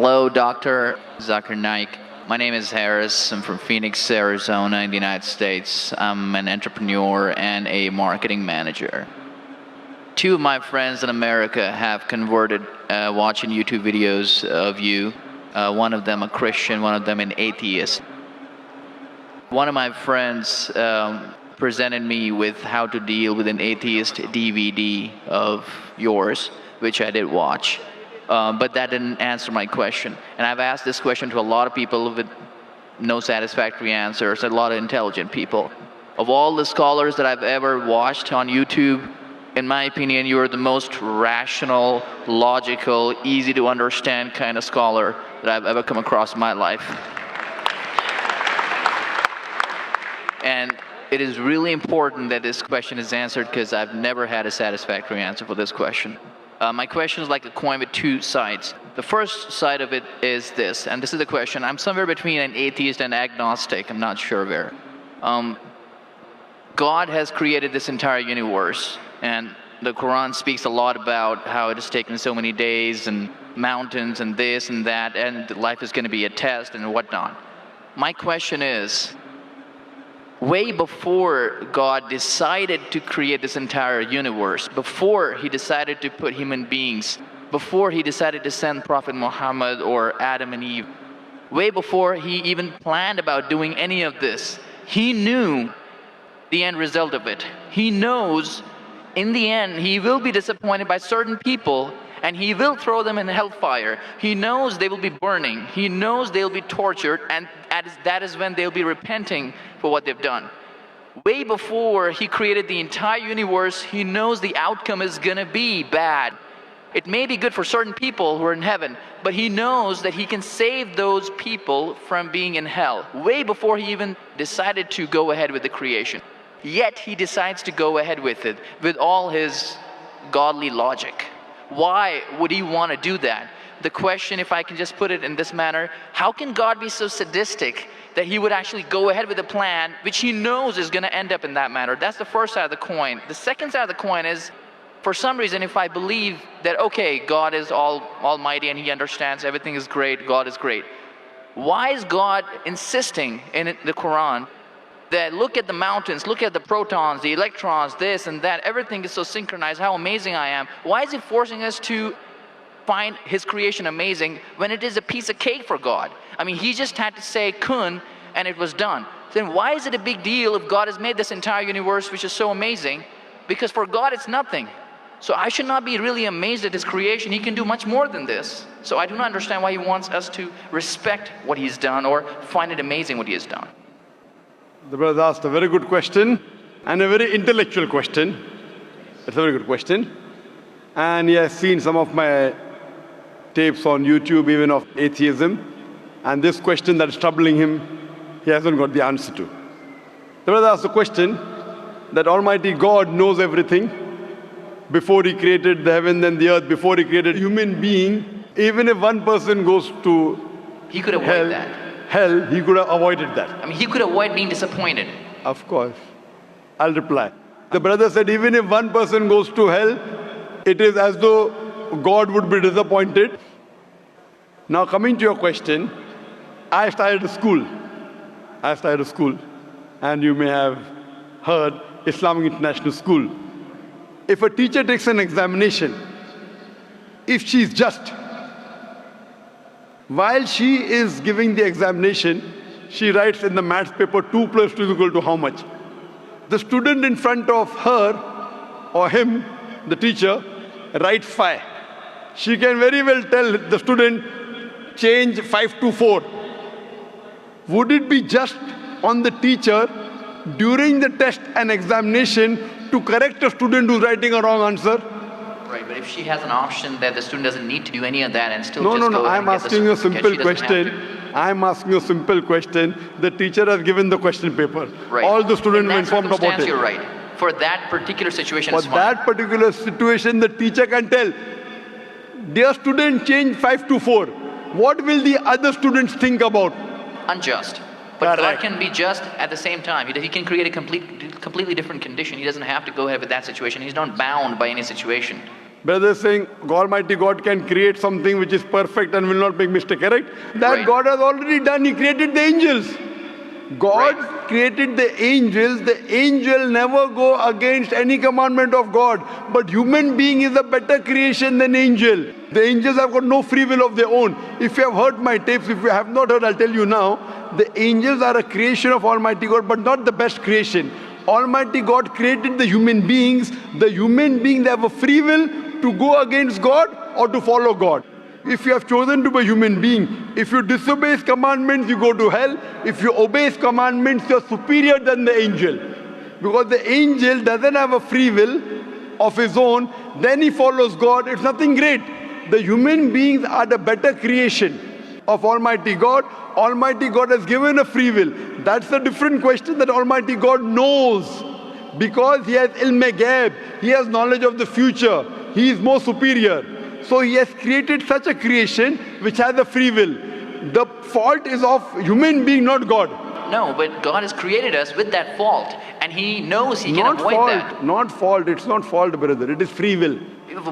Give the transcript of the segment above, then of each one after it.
Hello, Dr. Zakir Naik. My name is Harris. I'm from Phoenix, Arizona, in the United States. I'm an entrepreneur and a marketing manager. Two of my friends in America have converted watching YouTube videos of you. One of them a Christian, one of them an atheist. One of my friends presented me with how to deal with an atheist DVD of yours, which I did watch. But that didn't answer my question. And I've asked this question to a lot of people with no satisfactory answers, a lot of intelligent people. Of all the scholars that I've ever watched on YouTube, in my opinion, you are the most rational, logical, easy to understand kind of scholar that I've ever come across in my life. And it is really important that this question is answered because I've never had a satisfactory answer for this question. My question is like a coin with two sides. The first side of it is this, and this is the question. I'm somewhere between an atheist and agnostic. I'm not sure where. God has created this entire universe, and the Quran speaks a lot about how it has taken so many days and mountains and this and that, and life is going to be a test and whatnot. My question is, way before God decided to create this entire universe, before he decided to put human beings, before he decided to send Prophet Muhammad or Adam and Eve, way before he even planned about doing any of this, he knew the end result of it. He knows in the end he will be disappointed by certain people and he will throw them in hellfire. He knows they will be burning. He knows they'll be tortured, and that is when they'll be repenting for what they've done. Way before he created the entire universe, he knows the outcome is gonna be bad. It may be good for certain people who are in heaven, but he knows that he can save those people from being in hell. Way before he even decided to go ahead with the creation. Yet he decides to go ahead with it, with all his godly logic. Why would he want to do that? The question, if I can just put it in this manner, how can God be so sadistic that he would actually go ahead with a plan which he knows is going to end up in that manner? That's the first side of the coin. The second side of the coin is, for some reason, if I believe that, okay, God is almighty and he understands everything is great, God is great. Why is God insisting in the Quran that look at the mountains, look at the protons, the electrons, this and that, everything is so synchronized, how amazing I am. Why is he forcing us to find his creation amazing when it is a piece of cake for God? I mean, he just had to say kun and it was done. Then why is it a big deal if God has made this entire universe which is so amazing? Because for God it's nothing. So I should not be really amazed at his creation. He can do much more than this. So I do not understand why he wants us to respect what he's done or find it amazing what he has done. The brother asked a very good question and a very intellectual question. It's a very good question. And he has seen some of my tapes on YouTube, even of atheism. And this question that is troubling him, he hasn't got the answer to. The brother asked the question that Almighty God knows everything before he created the heaven and the earth, before he created human being. Even if one person goes to he could avoid that. Hell, he could have avoided that. I mean, he could avoid being disappointed. Of course. I'll reply. The brother said, even if one person goes to hell, it is as though God would be disappointed. Now coming to your question, I started a school. And you may have heard Islamic International School. If a teacher takes an examination, if she is just, while she is giving the examination, she writes in the maths paper 2 plus 2 is equal to how much? The student in front of her or him, the teacher, writes 5. She can very well tell the student, change 5 to 4. Would it be just on the teacher during the test and examination to correct a student who's writing a wrong answer? Right, but if she has an option that the student doesn't need to do any of that and still No, I'm asking you a simple question. I'm asking you a simple question. The teacher has given the question paper. Right. All the students were informed about it. You're right. For that particular situation, For that particular situation, the teacher can tell, dear student, change 5 to 4. What will the other students think about? Unjust. But God can be just at the same time. He can create a completely different condition. He doesn't have to go ahead with that situation. He's not bound by any situation. Brother is saying Almighty God can create something which is perfect and will not make mistake, correct? That Right. God has already done. He created the angels. God Right. created the angels. The angel never go against any commandment of God. But human being is a better creation than angel. The angels have got no free will of their own. If you have heard my tapes, if you have not heard, I'll tell you now. The angels are a creation of Almighty God, but not the best creation. Almighty God created the human beings. The human beings have a free will to go against God or to follow God. If you have chosen to be a human being, if you disobey His commandments, you go to hell. If you obey His commandments, you're superior than the angel. Because the angel doesn't have a free will of his own, then he follows God. It's nothing great. The human beings are the better creation of Almighty God. Almighty God has given a free will. That's a different question that Almighty God knows. Because He has ilm-e-ghaib, He has knowledge of the future. He is more superior. So He has created such a creation which has a free will. The fault is of human being, not God. No, but God has created us with that fault, and He knows He can Not avoid fault, that. not fault. It's not fault, brother. It is free will.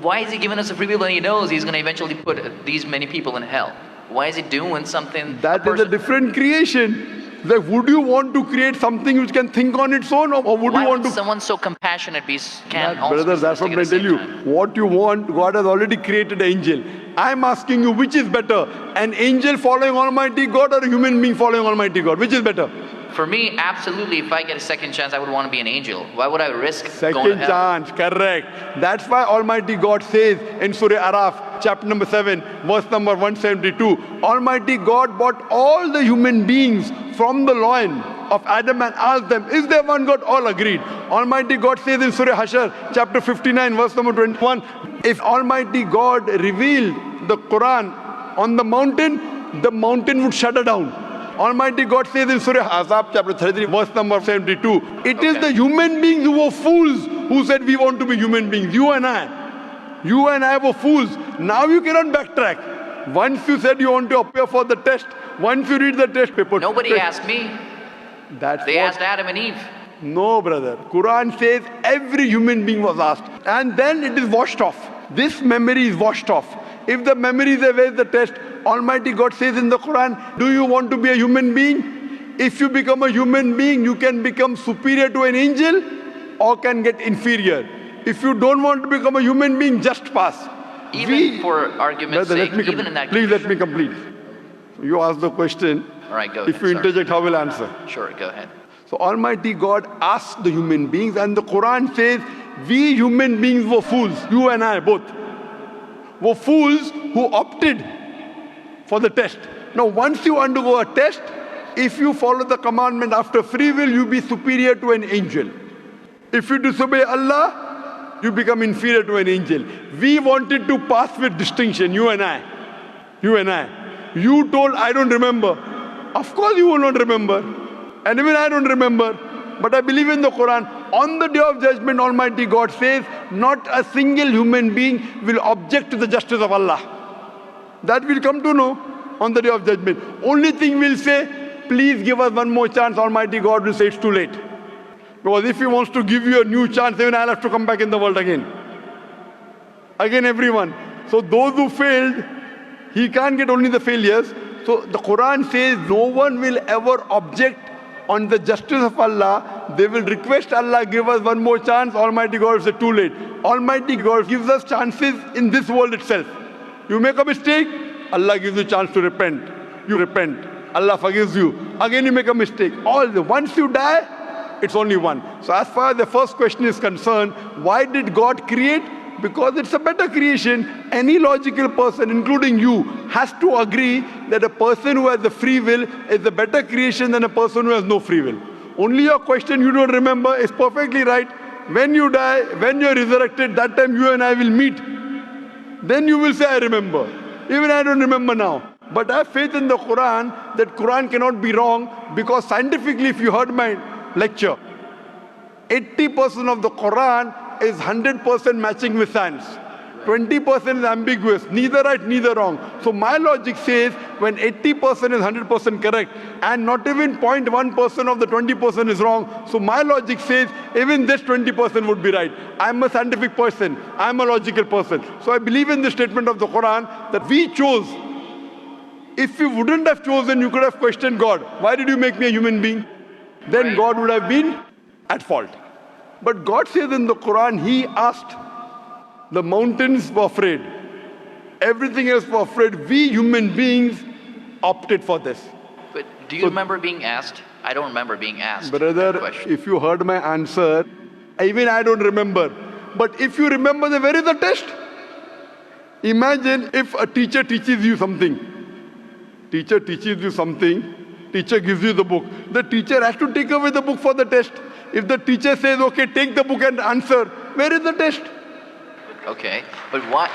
Why is He giving us a free will when He knows He's going to eventually put these many people in hell? Why is He doing something? That is a different creation. Like, would you want to create something which can think on its own, or would Why you want would to? someone so compassionate can That, also brother, be that's what sadistic I at the tell you. same time? What you want, God has already created an angel. I'm asking you, which is better? An angel following Almighty God or a human being following Almighty God? Which is better? For me, absolutely, if I get a second chance, I would want to be an angel. Why would I risk going to Second hell? chance, correct. That's why Almighty God says in Surah Araf, chapter number 7, verse number 172, Almighty God brought all the human beings from the loin of Adam and asked them, is there one God? All agreed. Almighty God says in Surah Hashar, chapter 59, verse number 21, if Almighty God revealed the Quran on the mountain would shudder down. Almighty God says in Surah Ahzab, chapter 33, verse number 72, it is the human beings who were fools who said we want to be human beings. You and I were fools. Now you cannot backtrack. Once you said you want to appear for the test, once you read the test paper. Nobody asked me. That's They what- asked Adam and Eve. No, brother. Quran says every human being was asked. And then it is washed off. This memory is washed off. If the memory is there, where is the test? Almighty God says in the Quran, do you want to be a human being? If you become a human being, you can become superior to an angel or can get inferior. If you don't want to become a human being, just pass. Even for argument's Brother, sake, even in that please let me condition. complete. You ask the question. All right, go If ahead. you sorry. interject, how will I answer? Sure, go ahead. So Almighty God asked the human beings, and the Quran says, we human beings were fools, you and I both, were fools who opted for the test. Now once you undergo a test, if you follow the commandment after free will, you be superior to an angel. If you disobey Allah, you become inferior to an angel. We wanted to pass with distinction, you and I. You told, I don't remember. Of course you will not remember. And even I don't remember. But I believe in the Quran. On the day of judgment, Almighty God says, not a single human being will object to the justice of Allah. That we'll come to know on the day of judgment. Only thing we'll say, please give us one more chance. Almighty God will say it's too late. Because if He wants to give you a new chance, even I'll have to come back in the world again. Again, everyone. So those who failed, He can't get only the failures. So the Quran says no one will ever object on the justice of Allah. They will request Allah, give us one more chance. Almighty God will say too late. Almighty God gives us chances in this world itself. You make a mistake, Allah gives you a chance to repent. You repent. Allah forgives you. Again you make a mistake. Once you die, it's only one. So as far as the first question is concerned, why did God create? Because it's a better creation. Any logical person, including you, has to agree that a person who has the free will is a better creation than a person who has no free will. Only your question you don't remember is perfectly right. When you die, when you're resurrected, that time you and I will meet. Then you will say, I remember. Even I don't remember now. But I have faith in the Quran that Quran cannot be wrong, because scientifically, if you heard my lecture, 80% of the Quran is 100% matching with science. 20% is ambiguous, neither right, neither wrong. So my logic says when 80% is 100% correct and not even 0.1% of the 20% is wrong, so my logic says even this 20% would be right. I'm a scientific person, I'm a logical person. So I believe in the statement of the Quran that we chose. If you wouldn't have chosen, you could have questioned God. Why did you make me a human being? Then Right. God would have been at fault. But God says in the Quran, He asked, the mountains were afraid. Everything else was afraid. We human beings opted for this. But do you remember being asked? I don't remember being asked that Brother, question. if you heard my answer, even I don't remember. But if you remember, then where is the test? Imagine if a teacher teaches you something. Teacher teaches you something. Teacher gives you the book. The teacher has to take away the book for the test. If the teacher says, okay, take the book and answer, where is the test? Okay, but what?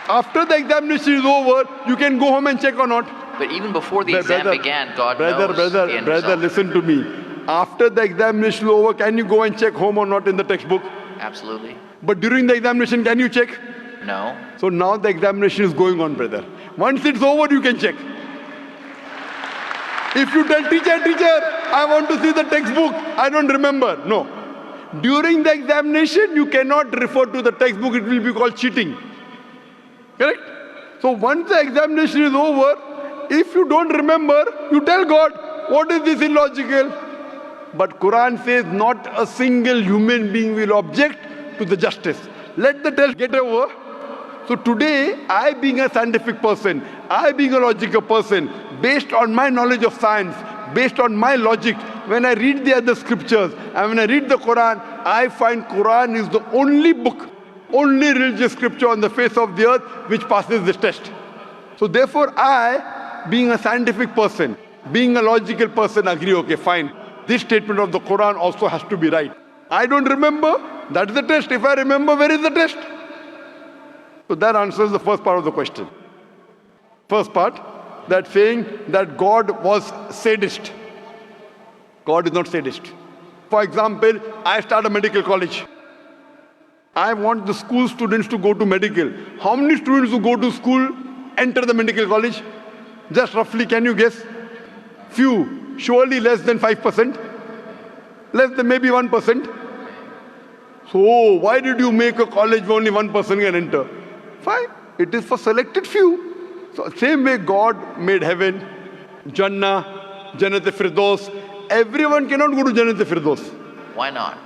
After the examination is over, you can go home and check or not. But even before the exam began, God knows the end Brother, result. listen to me. After the examination is over, can you go and check home or not in the textbook? Absolutely. But during the examination, can you check? No. So now the examination is going on, brother. Once it's over, you can check. If you tell teacher, I want to see the textbook, I don't remember. No. During the examination, you cannot refer to the textbook, it will be called cheating. Correct? So once the examination is over, if you don't remember, you tell God, what is this illogical? But Quran says not a single human being will object to the justice. Let the test get over. So today, I being a scientific person, I being a logical person, based on my knowledge of science, based on my logic, when I read the other scriptures and when I read the Quran, I find Quran is the only book, only religious scripture on the face of the earth which passes this test. So therefore I, being a scientific person, being a logical person, agree, okay, fine. This statement of the Quran also has to be right. I don't remember, that's the test. If I remember, where is the test? So that answers the first part of the question. First part, that saying that God was sadist. God is not sadist. For example, I start a medical college. I want the school students to go to medical. How many students who go to school enter the medical college? Just roughly, can you guess? Few, surely less than 5%. Less than maybe 1%. So why did you make a college where only 1% can enter? Fine, it is for selected few. So same way God made heaven, Jannah, Jannat-e-Firdaus. Everyone cannot go to Jannat-e-Firdaus. Why not?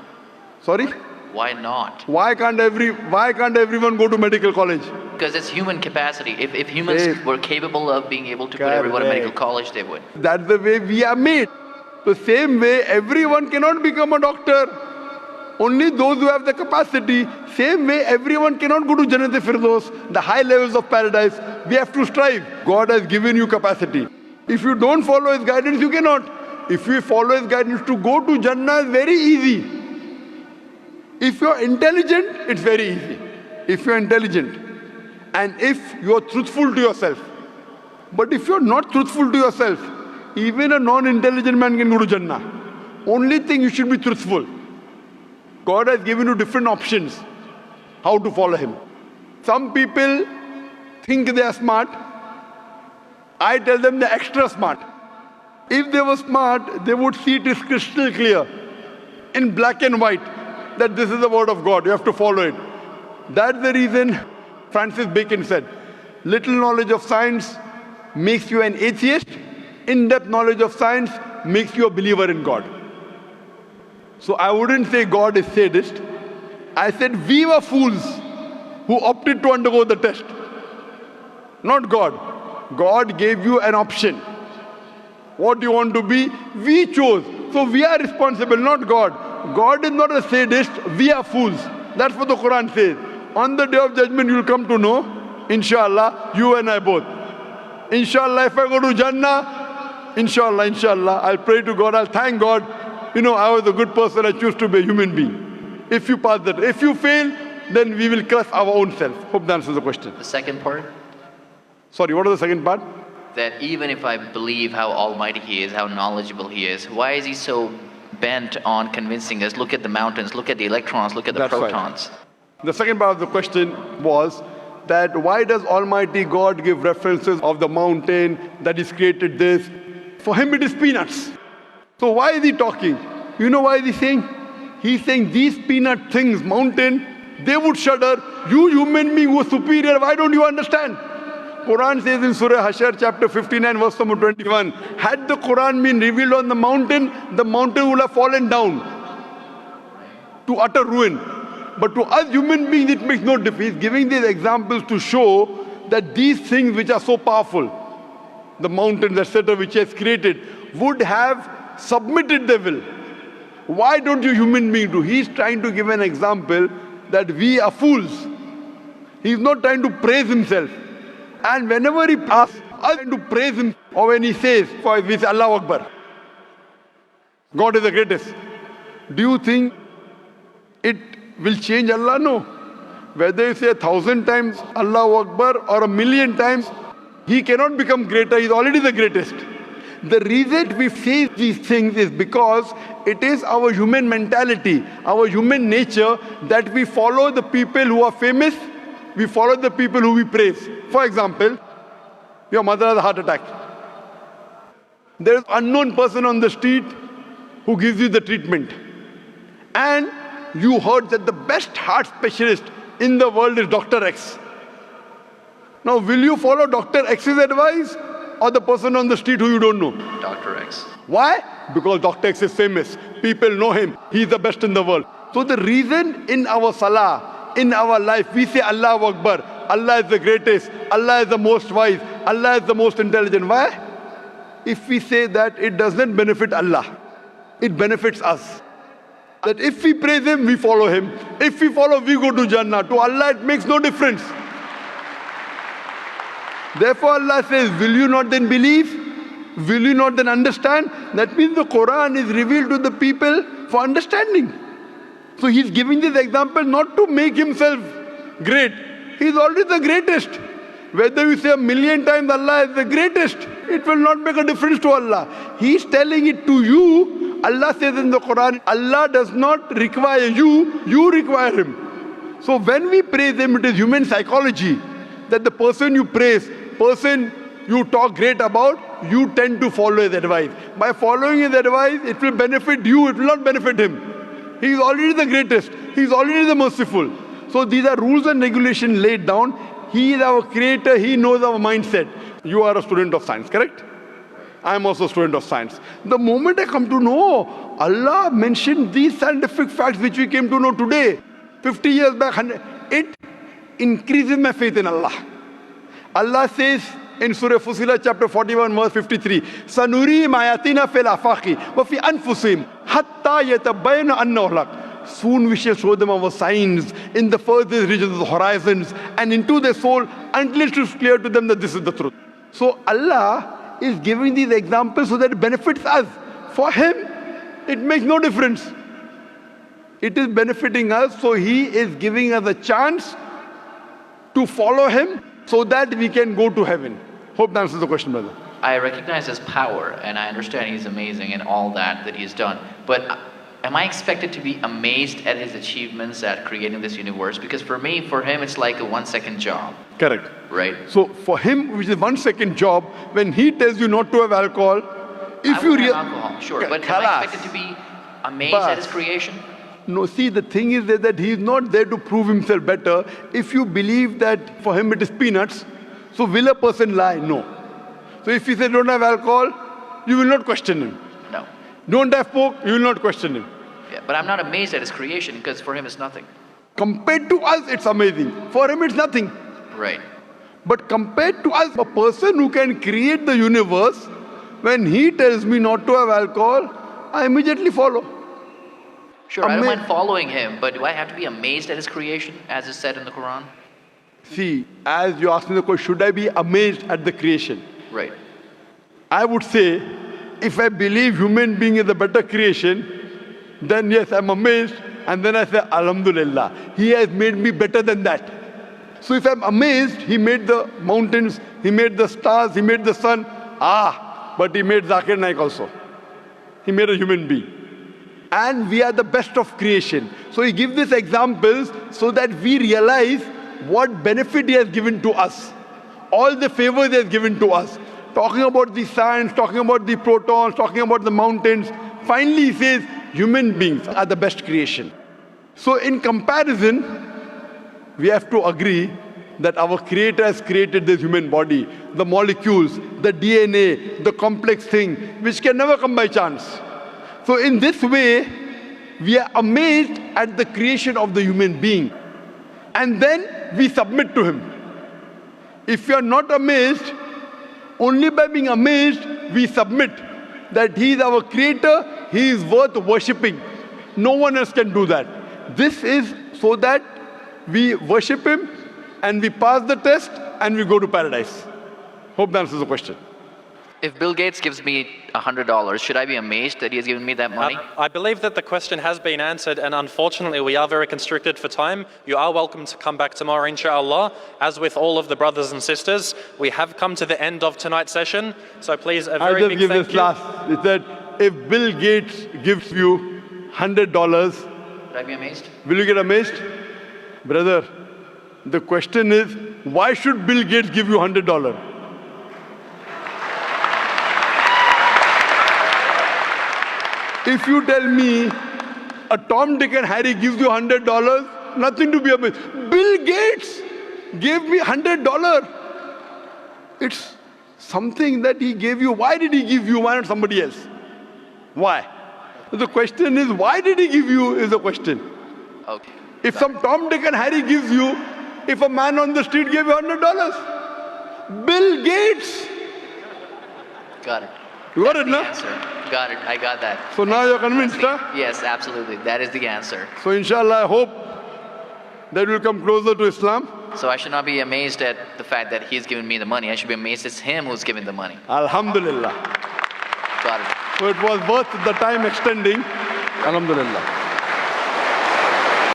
Sorry? Why not? Why can't everyone go to medical college? Because it's human capacity. If humans Yes. were capable of being able to put everyone in medical college, they would. That's the way we are made. The same way everyone cannot become a doctor. Only those who have the capacity. Same way everyone cannot go to Jannat-e-Firdaus, the high levels of paradise. We have to strive. God has given you capacity. If you don't follow His guidance, you cannot. If you follow His guidance, to go to Jannah is very easy. If you're intelligent, it's very easy. If you're intelligent and if you're truthful to yourself. But if you're not truthful to yourself, even a non-intelligent man can go to Jannah. Only thing, you should be truthful. God has given you different options how to follow Him. Some people think they are smart. I tell them they're extra smart. If they were smart, they would see it is crystal clear in black and white that this is the word of God. You have to follow it. That's the reason Francis Bacon said, little knowledge of science makes you an atheist. In-depth knowledge of science makes you a believer in God. So I wouldn't say God is sadist. I said we were fools who opted to undergo the test. Not God. God gave you an option. What do you want to be? We chose. So we are responsible, not God. God is not a sadist. We are fools. That's what the Quran says. On the day of judgment, you will come to know, inshallah, you and I both. Inshallah, if I go to Jannah, inshallah, I'll pray to God, I'll thank God. You know, I was a good person, I choose to be a human being. If you pass that, if you fail, then we will curse our own self. Hope that answers the question. The second part, Sorry, what was the second part? that even if I believe how almighty He is, how knowledgeable He is, why is He so bent on convincing us, look at the mountains, look at the electrons, look at the That's right. protons? The second part of the question was that why does Almighty God give references of the mountain that He's created this? For Him it is peanuts. So why is He talking? You know why is He saying? He's saying these peanut things, mountain, they would shudder. You human being who are superior, why don't you understand? Quran says in Surah Hashar chapter 59 verse number 21, had the Quran been revealed on the mountain would have fallen down to utter ruin. But to us human beings it makes no difference. He's giving these examples to show that these things which are so powerful, the mountains etc. which He has created, would have submitted their will. Why don't you human beings do? He's trying to give an example that we are fools. He's not trying to praise Himself. And whenever He asks us to praise Him, or when He says, for we say Allahu Akbar, God is the greatest. Do you think it will change Allah? No. Whether you say 1,000 times Allahu Akbar or 1,000,000 times, He cannot become greater. He's already the greatest. The reason we say these things is because it is our human mentality, our human nature, that we follow the people who are famous, we follow the people who we praise. For example, your mother has a heart attack. There is an unknown person on the street who gives you the treatment. And you heard that the best heart specialist in the world is Dr. X. Now, will you follow Dr. X's advice or the person on the street who you don't know? Dr. X. Why? Because Dr. X is famous. People know him. He's the best in the world. So the reason in our salah, in our life, we say Allahu Akbar, Allah is the greatest, Allah is the most wise, Allah is the most intelligent. Why? If we say that, it doesn't benefit Allah. It benefits us. That if we praise Him, we follow Him. If we follow, we go to Jannah. To Allah, it makes no difference. Therefore, Allah says, will you not then believe? Will you not then understand? That means the Quran is revealed to the people for understanding. So He's giving this example not to make Himself great. He's already the greatest. Whether you say 1,000,000 times Allah is the greatest, it will not make a difference to Allah. He's telling it to you. Allah says in the Quran, Allah does not require you, you require Him. So when we praise Him, it is human psychology that the person you praise, person you talk great about, you tend to follow his advice. By following his advice, it will benefit you, it will not benefit him. He is already the greatest. He is already the merciful. So these are rules and regulations laid down. He is our creator. He knows our mindset. You are a student of science, correct? I am also a student of science. The moment I come to know, Allah mentioned these scientific facts which we came to know today, 50 years back, it increases my faith in Allah. Allah says in Surah Fusilat chapter 41 verse 53, Sanuri mayatina fil afaqi wa fi anfusihim hatta yatabayyana annahu al-haq. Soon we shall show them our signs in the furthest regions of the horizons and into their soul until it is clear to them that this is the truth. So Allah is giving these examples so that it benefits us. For Him, it makes no difference. It is benefiting us, so He is giving us a chance to follow Him so that we can go to heaven. Hope that answers the question, brother. I recognize His power, and I understand He's amazing and all that He's done. But am I expected to be amazed at His achievements at creating this universe? Because for Him, it's like a 1-second job. Correct. Right? So for Him, which is 1-second job, when He tells you not to have alcohol, if I you won't have alcohol, sure. But am I expected to be amazed at His creation? No, see, the thing is that He is not there to prove Himself better. If you believe that for Him it is peanuts, so will a person lie? No. So if He says don't have alcohol, you will not question Him. No. Don't have pork, you will not question Him. Yeah, but I'm not amazed at His creation because for Him it's nothing. Compared to us, it's amazing. For Him, it's nothing. Right. But compared to us, a person who can create the universe, when He tells me not to have alcohol, I immediately follow. Sure, I don't mind following Him, but do I have to be amazed at His creation, as is said in the Quran? See, as you asked me the question, should I be amazed at the creation? Right. I would say, if I believe human being is a better creation, then yes, I'm amazed, and then I say, Alhamdulillah, He has made me better than that. So if I'm amazed, He made the mountains, He made the stars, He made the sun, but He made Zakir Naik also. He made a human being. and we are the best of creation. So he gives these examples so that we realize what benefit he has given to us, all the favors he has given to us. Talking about the science, talking about the protons, talking about the mountains. Finally, he says human beings are the best creation. So in comparison, we have to agree that our Creator has created this human body, the molecules, the DNA, the complex thing, which can never come by chance. So in this way, we are amazed at the creation of the human being. And then we submit to him. If you are not amazed, only by being amazed, we submit that he is our creator, he is worth worshipping. No one else can do that. This is so that we worship him and we pass the test and we go to paradise. Hope that answers the question. If Bill Gates gives me $100, should I be amazed that he has given me that money? I believe that the question has been answered, and unfortunately we are very constricted for time. You are welcome to come back tomorrow, inshallah. As with all of the brothers and sisters, we have come to the end of tonight's session, so please a very big thank you. I'll just give this last. It said, if Bill Gates gives you $100, Should I be amazed? will you get amazed? Brother, the question is, why should Bill Gates give you $100? If you tell me a Tom, Dick and Harry gives you $100, nothing to be amazed. Bill Gates gave me $100. It's something that he gave you. Why did he give you? Why not somebody else? Why? The question is, why did he give you is the question. Okay. If some Tom, Dick and Harry gives you, if a man on the street gave you $100, Bill Gates. Got it. You got That's it, the no? answer. Got it. I got that. So now you're convinced, huh? Yes, absolutely. That is the answer. So inshallah, I hope that we'll come closer to Islam. So I should not be amazed at the fact that he's given me the money. I should be amazed it's him who's giving the money. Alhamdulillah. Got it. So it was worth the time extending. Alhamdulillah.